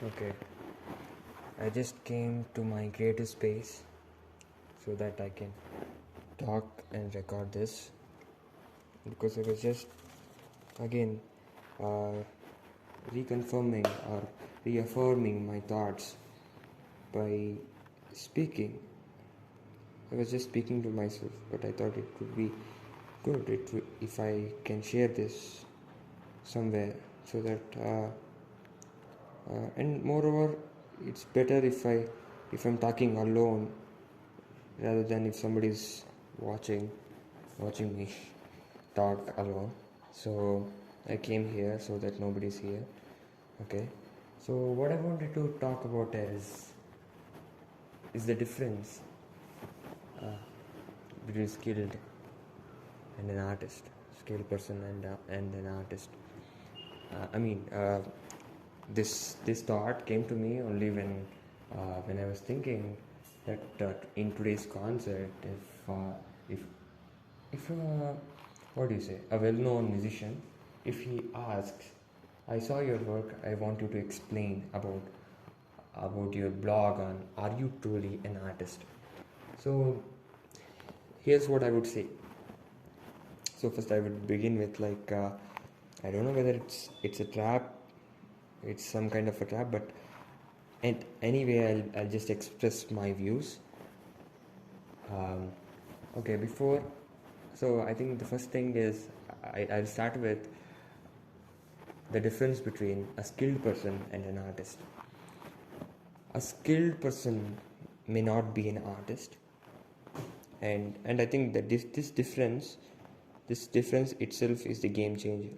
Okay, I just came to my creative space so that I can talk and record this because I was just again uh, reconfirming or reaffirming my thoughts by speaking. I was just speaking to myself, but I thought it would be good if I can share this somewhere so that and moreover it's better if I'm talking alone rather than if somebody's watching me talk alone. So I came here so that nobody's here. Okay, so what I wanted to talk about is the difference uh, between skilled and an artist, skilled person and an artist. I mean, this thought came to me only when I was thinking that in today's concert, if if what do you say, a well-known musician, if he asks, "I saw your work. I want you to explain about your blog on are you truly an artist?" So here's what I would say. So first I would begin with I don't know whether it's a trap, it's some kind of a trap, but and anyway I'll just express my views. Okay, before, so I think the first thing is I'll start with the difference between a skilled person and an artist. A skilled person may not be an artist, and I think that this difference itself is the game changer.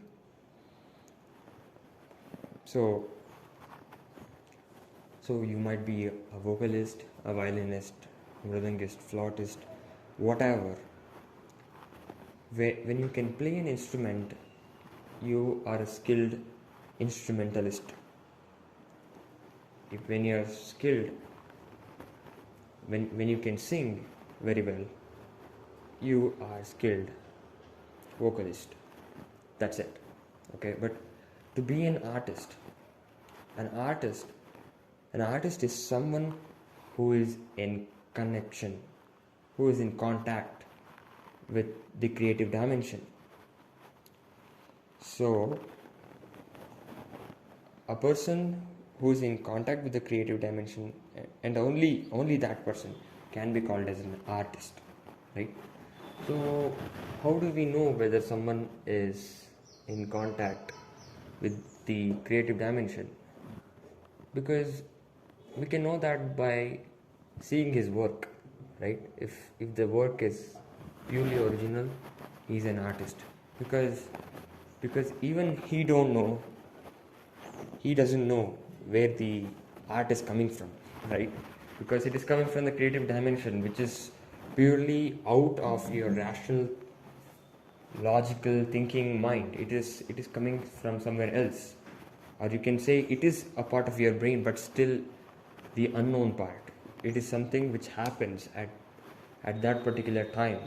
So you might be a vocalist, a violinist, mridangist, flautist, whatever. When you can play an instrument, you are a skilled instrumentalist. When you are skilled, when you can sing very well, you are skilled vocalist. That's it. Okay, but to be an artist is someone who is in connection, who is in contact with the creative dimension. So a person who is in contact with the creative dimension, and only that person can be called as an artist, right? So how do we know whether someone is in contact with the creative dimension? Because we can know that by seeing his work, right? If the work is purely original, he's an artist. Because even he doesn't know where the art is coming from, right? Because it is coming from the creative dimension, which is purely out of your rational, logical thinking mind. It is coming from somewhere else, or you can say it is a part of your brain, but still the unknown part. It is something which happens at that particular time.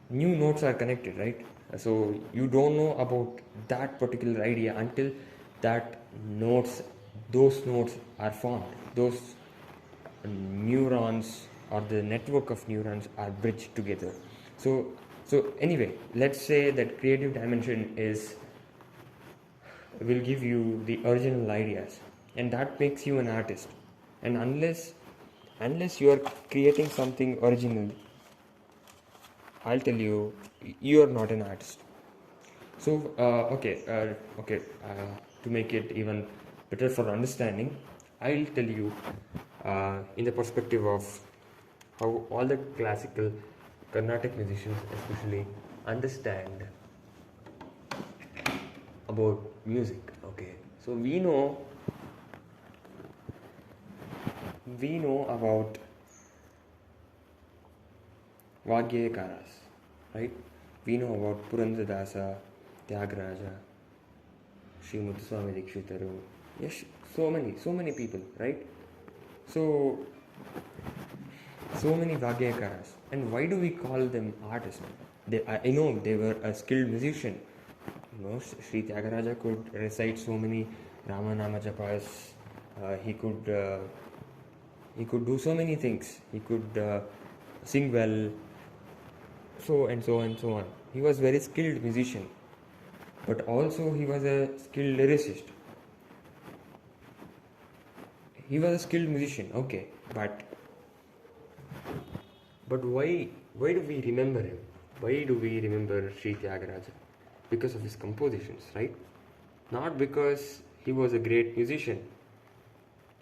New nodes are connected, right? So you don't know about that particular idea until those nodes are formed. Those neurons or the network of neurons are bridged together. So anyway, let's say that creative dimension will give you the original ideas, and that makes you an artist. And unless you are creating something original, I'll tell you, you are not an artist. So to make it even better for understanding, I'll tell you in the perspective of how all the classical Carnatic musicians especially understand about music. Okay, so we know about Vagyakaras, right? We know about Purandaradasa, Tyagaraja, Sri Muthuswami Dikshitaru. Yes, so many people, right? So many Vagyakaras. And why do we call them artists? I know they were a skilled musician. Sri Tyagaraja could recite so many Ramanama Japas. He could do so many things. He could sing well, so and so and so on. He was very skilled musician, but also he was a skilled lyricist. He was a skilled musician, okay, but why do we remember him? Why do we remember Sri Tyagaraja? Because of his compositions, right? Not because he was a great musician.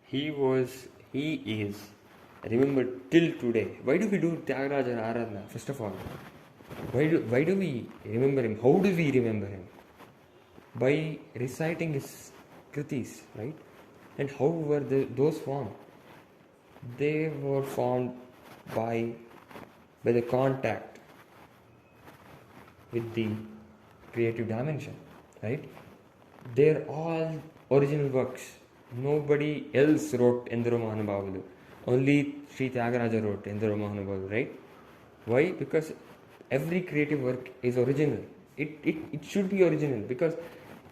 He is remembered till today. Why do we do Tyagaraja Aradhana? First of all, why do we remember him? How do we remember him? By reciting his kritis, right? And how were those formed? They were formed by the contact with the creative dimension, right? They're all original works. Nobody else wrote Endaro Mahanubhavalu. Only Sri Tyagaraja wrote Endaro Mahanubhavalu, right? Why? Because every creative work is original. It should be original because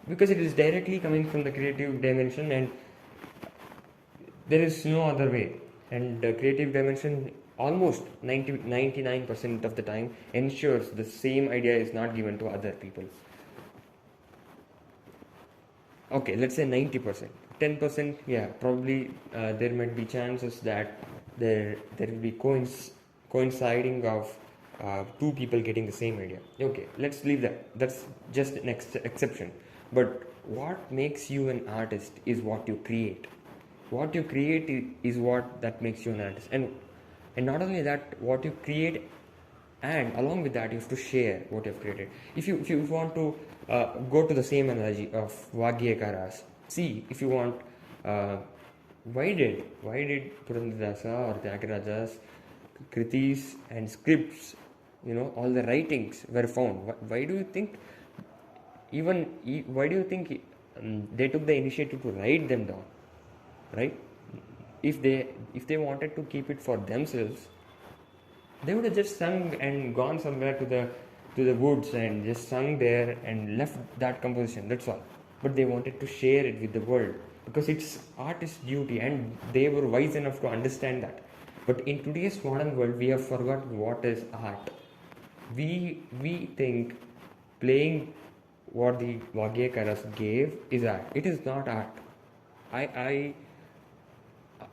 it is directly coming from the creative dimension, and there is no other way. And the creative dimension almost 99% of the time ensures the same idea is not given to other people. Okay, let's say 90%. 10%, yeah, probably there might be chances that there will be coinciding of two people getting the same idea. Okay, let's leave that. That's just an exception. But what makes you an artist is what you create. What you create is what that makes you an artist. And not only that, what you create, and along with that you have to share what you have created. If you want to go to the same analogy of Vagyakaras, see, if you want, why did Purandaradasa or Tyagaraja's kritis and scripts, all the writings were found? Why do you think they took the initiative to write them down, right? If they wanted to keep it for themselves, they would have just sung and gone somewhere to the woods and just sung there and left that composition, that's all. But they wanted to share it with the world because it's artist's duty, and they were wise enough to understand that. But in today's modern world, we have forgotten what is art. We think playing what the Vagyakaras gave is art. It is not art.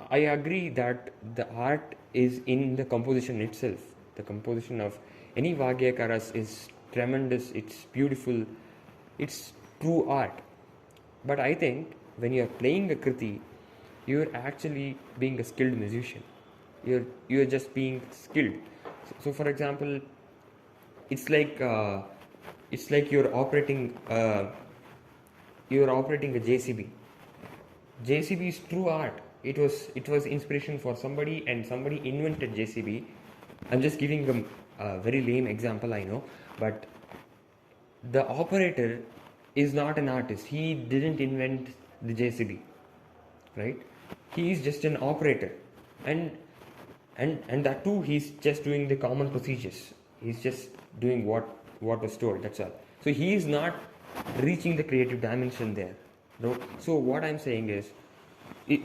I agree that the art is in the composition itself. The composition of any Vagyakaras is tremendous, it's beautiful, it's true art. But I think when you are playing a kriti, you are actually being a skilled musician. You are just being skilled. So for example, it's like you're operating a JCB. JCB is true art. It was inspiration for somebody, and somebody invented JCB. I'm just giving them a very lame example, I know, but the operator is not an artist. He didn't invent the JCB, right? He is just an operator, and that too, he's just doing the common procedures. He's just doing what was told. That's all. So he is not reaching the creative dimension there. No. So what I'm saying is,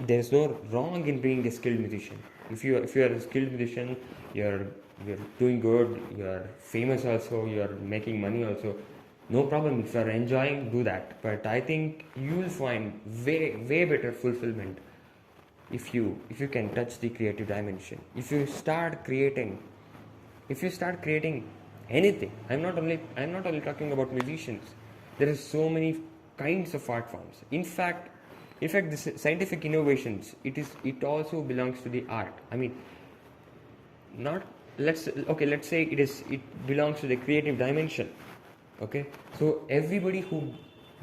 there's no wrong in being a skilled musician. If you are a skilled musician, you're doing good, you're famous also, you're making money also, no problem. If you're enjoying, do that. But I think you will find way better fulfillment if you can touch the creative dimension. If you start creating anything, I'm not only talking about musicians. There are so many kinds of art forms. In fact, this scientific innovations, it also belongs to the art. I mean, let's say it belongs to the creative dimension. Okay, so everybody who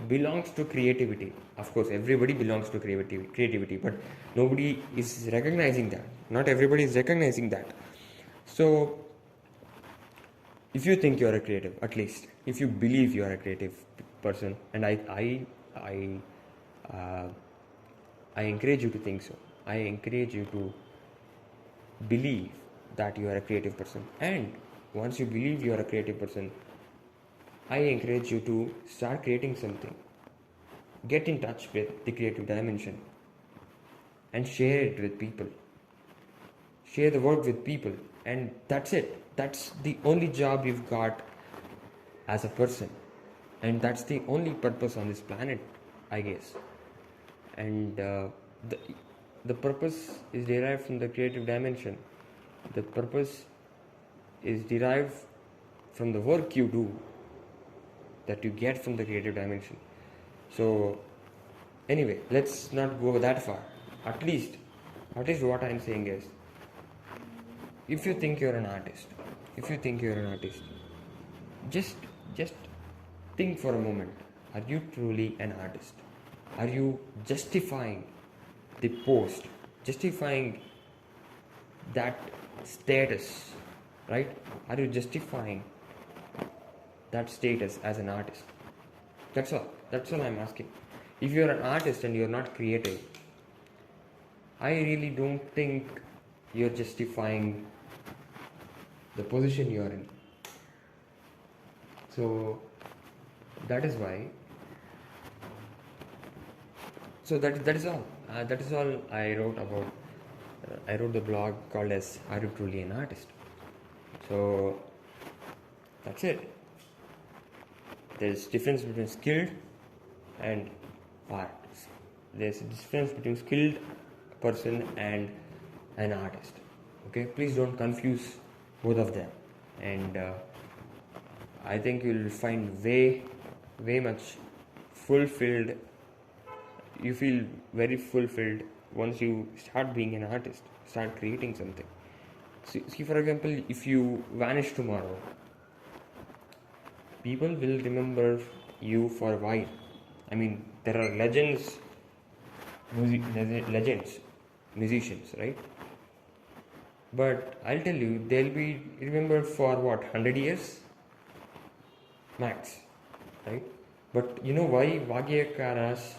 belongs to creativity, of course everybody belongs to creativity, but nobody is recognizing that. Not everybody is recognizing that. So if you think you are a creative, at least if you believe you are a creative person, and I encourage you to think so. I encourage you to believe that you are a creative person. And once you believe you are a creative person, I encourage you to start creating something. Get in touch with the creative dimension and share it with people. Share the work with people, and that's it. That's the only job you've got as a person, and that's the only purpose on this planet, I guess. And the the purpose is derived from the creative dimension. The purpose is derived from the work you do, that you get from the creative dimension. So anyway, let's not go that far. At least what I'm saying is, if you think you're an artist, just just think for a moment. Are you truly an artist? Are you justifying the post, justifying that status, right? Are you justifying that status as an artist? That's all I'm asking. If you're an artist and you're not creative, I really don't think you're justifying the position you're in. So that is why. So that is all. That is all I wrote about. I wrote the blog called as "Are You Truly an Artist?" So that's it. There's difference between skilled and art. There's a difference between skilled person and an artist. Okay, please don't confuse both of them. And I think you'll find way much fulfilled. You feel very fulfilled once you start being an artist, start creating something. See, for example, if you vanish tomorrow, people will remember you for a while. I mean, there are legends, musicians, right? But I'll tell you, they'll be remembered for what, 100 years? Max, right? But you know why Vagyakaras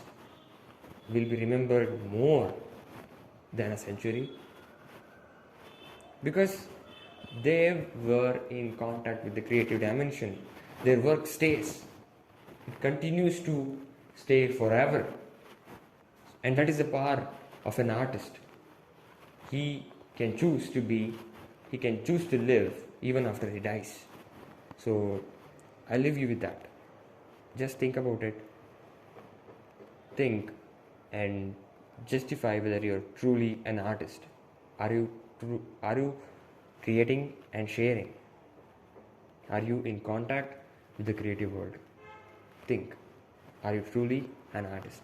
will be remembered more than a century? Because they were in contact with the creative dimension. Their work stays. It continues to stay forever. And that is the power of an artist. He can choose to live even after he dies. So I leave you with that. Just think about it. Think and justify whether you're truly an artist. Are you creating and sharing? Are you in contact with the creative world? Think. Are you truly an artist?